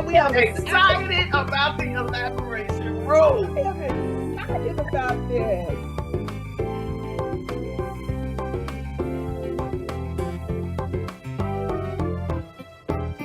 We are excited about the elaboration room. I am excited about this.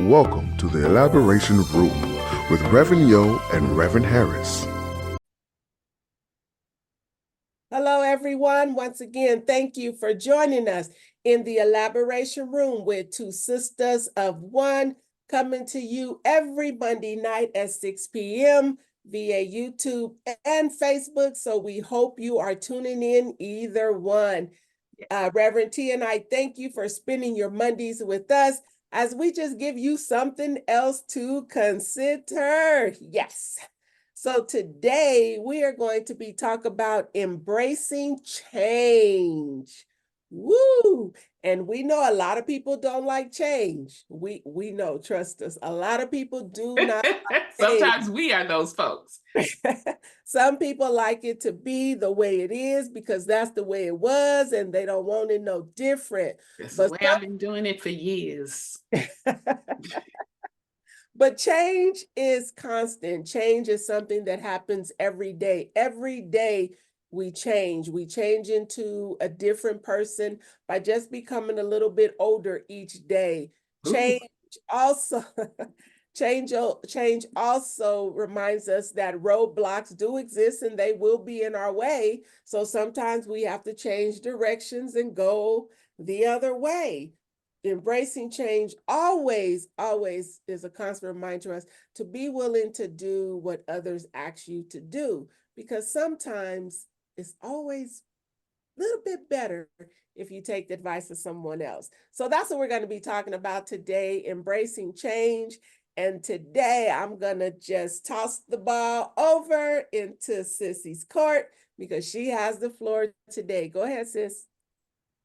Welcome to the Elaboration Room with Reverend Yo and Reverend Harris. Hello, everyone. Once again, thank you for joining us in the Elaboration Room with two sisters of one, coming to you every Monday night at 6 p.m. via YouTube and Facebook. So we hope you are tuning in either one. Reverend T and I thank you for spending your Mondays with us as we just give you something else to consider. Yes. So today we are going to be talking about embracing change. Woo! And we know a lot of people don't like change. We know, trust us. A lot of people do not like Sometimes we are those folks. Some people like it to be the way it is because that's the way it was and they don't want it no different. That's the way I've been doing it for years. But change is constant. Change is something that happens every day. Every day we change. We change into a different person by just becoming a little bit older each day. Change also change also reminds us that roadblocks do exist and they will be in our way. So sometimes we have to change directions and go the other way. Embracing change always is a constant reminder to us to be willing to do what others ask you to do, because sometimes it's always a little bit better if you take the advice of someone else. So that's what we're going to be talking about today, embracing change. And today I'm going to just toss the ball over into Sissy's court because she has the floor today. Go ahead, sis.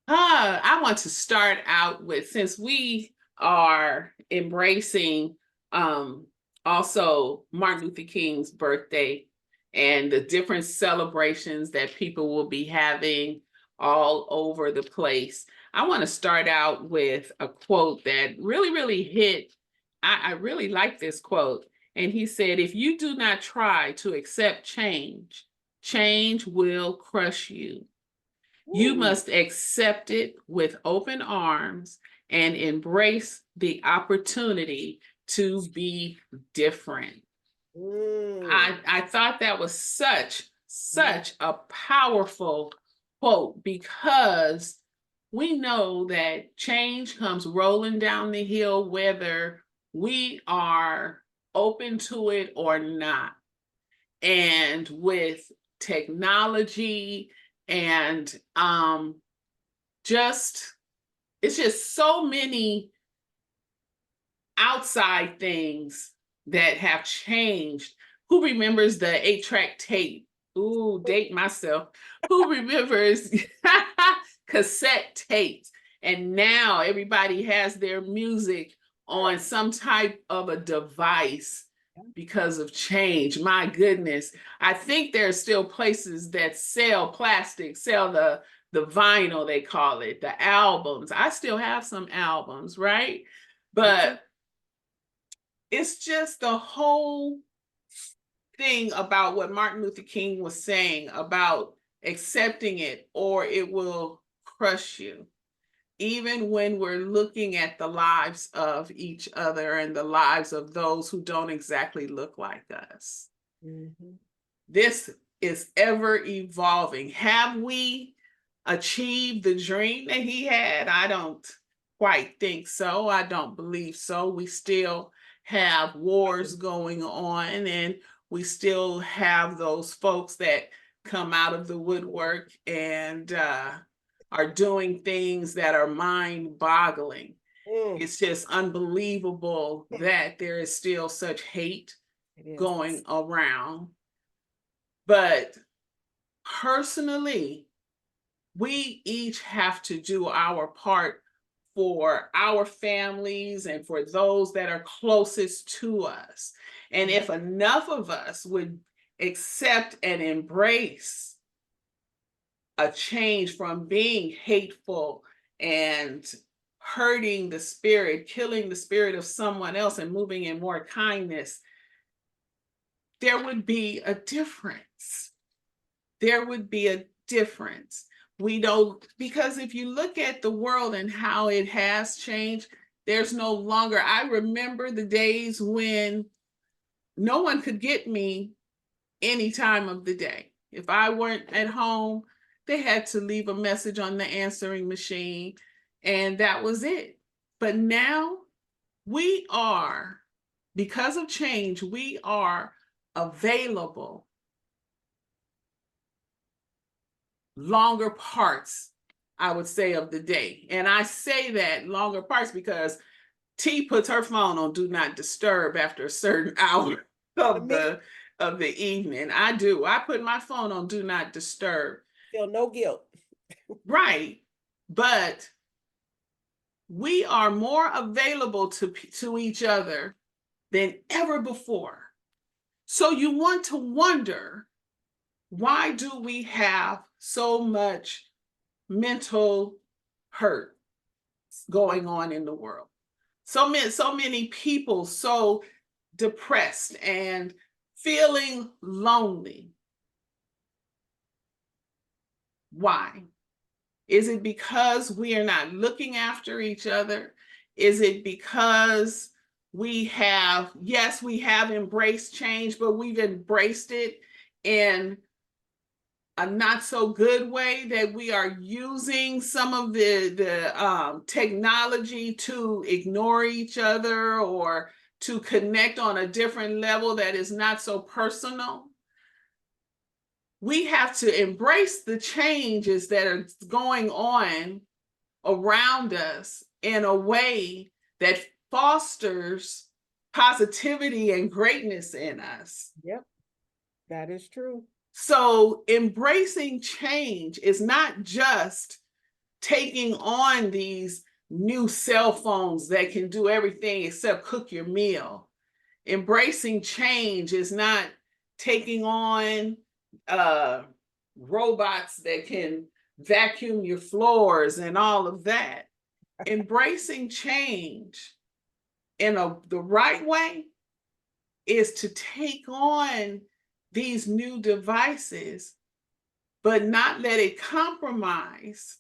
I want to start out with, since we are embracing also Martin Luther King's birthday and the different celebrations that people will be having all over the place. I want to start out with a quote that really hit. I really like this quote. And he said, if you do not try to accept change, change will crush you. You must accept it with open arms and embrace the opportunity to be different. I thought that was such a powerful quote, because we know that change comes rolling down the hill whether we are open to it or not. And with technology and it's just so many outside things that have changed. Who remembers the 8-track tape? Ooh, date myself. Who remembers cassette tapes? And now everybody has their music on some type of a device because of change. My goodness. I think there's still places that sell plastic, sell the vinyl, they call it, the albums. I still have some albums, right? But it's just the whole thing about what Martin Luther King was saying about accepting it or it will crush you. Even when we're looking at the lives of each other and the lives of those who don't exactly look like us. This is ever evolving. Have we achieved the dream that he had? I don't quite think so. I don't believe so. We still have wars going on, and we still have those folks that come out of the woodwork and are doing things that are mind-boggling. It's just unbelievable that there is still such hate going around. But personally, we each have to do our part for our families and for those that are closest to us. And if enough of us would accept and embrace a change from being hateful and hurting the spirit, killing the spirit of someone else and moving in more kindness, there would be a difference. There would be a difference. We don't, because if you look at the world and how it has changed, there's no longer, I remember the days when no one could get me any time of the day. If I weren't at home, they had to leave a message on the answering machine, and that was it. But now we are, because of change, we are available longer parts, I would say, of the day. And I say that longer parts because T puts her phone on do not disturb after a certain hour of the evening. I do. I put my phone on do not disturb. Feel no guilt. Right. But we are more available to each other than ever before. So you want to wonder, why do we have so much mental hurt going on in the world? So many people so depressed and feeling lonely. Why? Is it because we are not looking after each other? Is it because we have embraced change, but we've embraced it in a not so good way, that we are using some of the technology to ignore each other or to connect on a different level that is not so personal? We have to embrace the changes that are going on around us in a way that fosters positivity and greatness in us. Yep, that is true. So embracing change is not just taking on these new cell phones that can do everything except cook your meal. Embracing change is not taking on robots that can vacuum your floors and all of that. Embracing change in the right way is to take on these new devices, but not let it compromise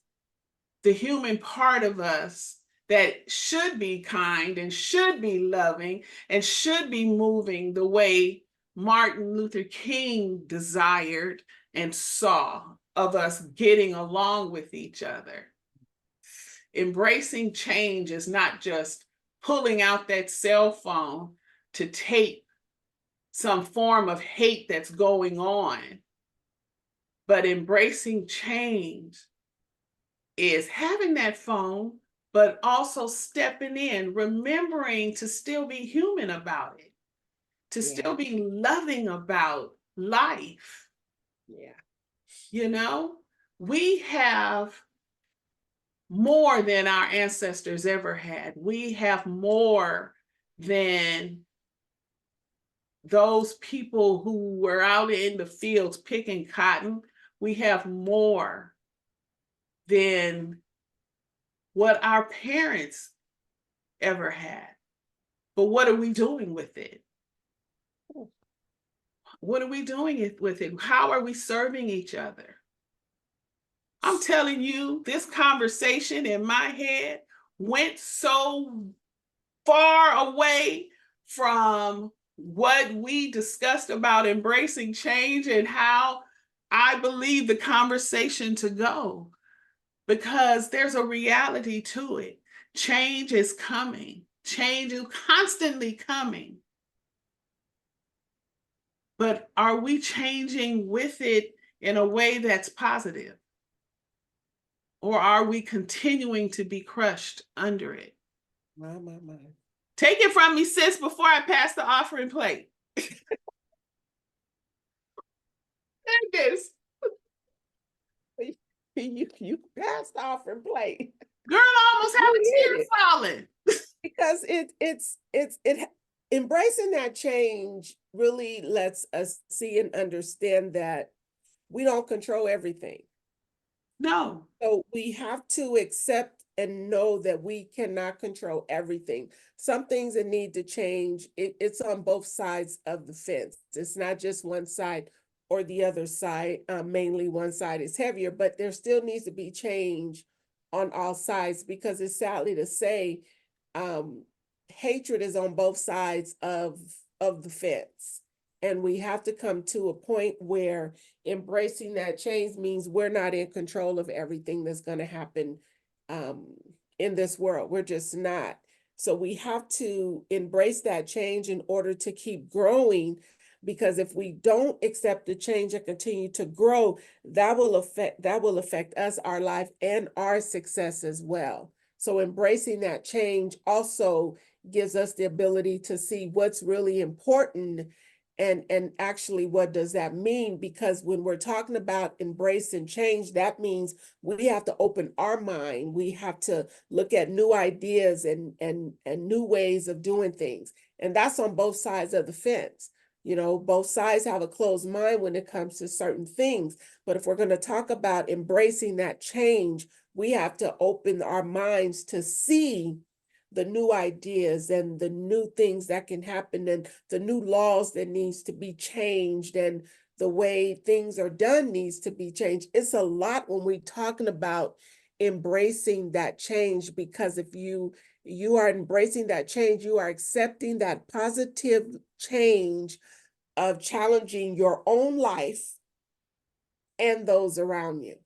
the human part of us that should be kind and should be loving and should be moving the way Martin Luther King desired and saw of us getting along with each other. Embracing change is not just pulling out that cell phone to tape some form of hate that's going on, but embracing change is having that phone, but also stepping in, remembering to still be human about it, to still be loving about life. Yeah. You know, we have more than our ancestors ever had. We have more than those people who were out in the fields picking cotton. We have more than what our parents ever had. But what are we doing with it? What are we doing with it? How are we serving each other? I'm telling you, this conversation in my head went so far away from what we discussed about embracing change and how I believe the conversation to go, because there's a reality to it. Change is coming. Change is constantly coming. But are we changing with it in a way that's positive? Or are we continuing to be crushed under it? My. Take it from me, sis, before I pass the offering plate. Take this. You passed the offering plate. Girl, I almost have a tear falling. Because it embracing that change really lets us see and understand that we don't control everything. No. So we have to accept and know that we cannot control everything. Some things that need to change, it's on both sides of the fence. It's not just one side or the other side. Mainly one side is heavier, but there still needs to be change on all sides, because it's sadly to say, hatred is on both sides of the fence. And we have to come to a point where embracing that change means we're not in control of everything that's going to happen in this world. We're just not. So we have to embrace that change in order to keep growing, because if we don't accept the change and continue to grow, that will affect us, our life, and our success as well. So embracing that change also gives us the ability to see what's really important, and actually what does that mean? Because when we're talking about embrace and change, that means we have to open our mind. We have to look at new ideas and new ways of doing things. And that's on both sides of the fence. You know, both sides have a closed mind when it comes to certain things. But if we're going to talk about embracing that change, we have to open our minds to see the new ideas and the new things that can happen, and the new laws that needs to be changed, and the way things are done needs to be changed. It's a lot when we're talking about embracing that change, because if you are embracing that change, you are accepting that positive change of challenging your own life and those around you.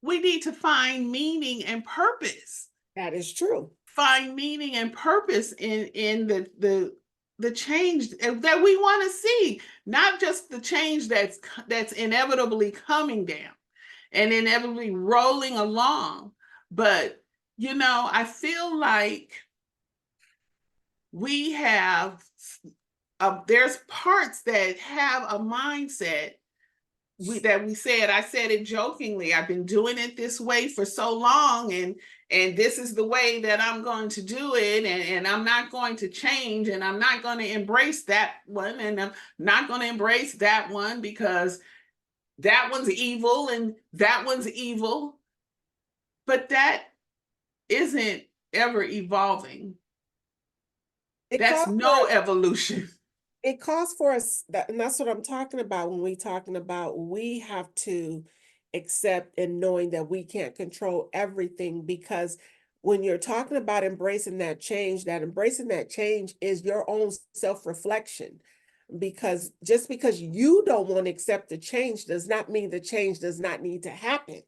We need to find meaning and purpose. That is true. Find meaning and purpose in the change that we want to see, not just the change that's inevitably coming down and inevitably rolling along. But you know, I feel like we have there's parts that have a mindset I said it jokingly, I've been doing it this way for so long, and this is the way that I'm going to do it, and I'm not going to change, and I'm not going to embrace that one, and I'm not going to embrace that one because that one's evil and that one's evil. But that isn't ever evolving. That's no evolution. It calls for us, and that's what I'm talking about when we're talking about we have to accept and knowing that we can't control everything. Because when you're talking about embracing that change is your own self-reflection. Because just because you don't want to accept the change does not mean the change does not need to happen.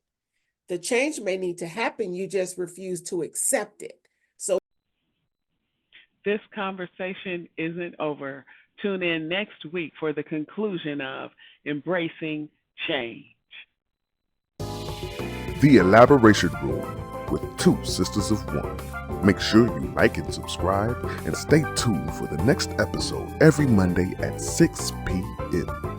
The change may need to happen, you just refuse to accept it. So this conversation isn't over. Tune in next week for the conclusion of Embracing Change. The Elaboration Room with two sisters of one. Make sure you like and subscribe, and stay tuned for the next episode every Monday at 6 p.m.